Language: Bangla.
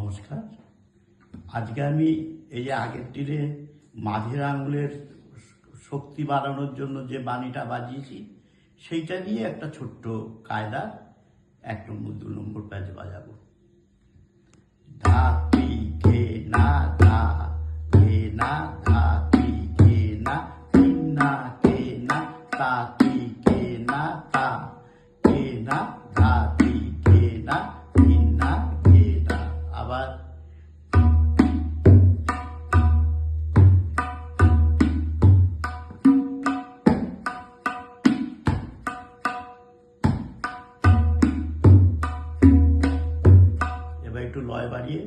নমস্কার। আজকে আমি এই যে আগের দিনে মাঝের আঙুলের শক্তি বাড়ানোর জন্য যে বাণীটা বাজিয়েছি সেইটা নিয়ে একটা ছোট্ট কায়দা 1 নম্বর 2 নম্বর প্যাচ বাজাবো। ধা তি কে না ধা কে না ধা তি কে না তিন না কে না তা তি কে না তা কে না ধা তি কে না তিন না কে না। আবার এবার একটু লয় বাড়িয়ে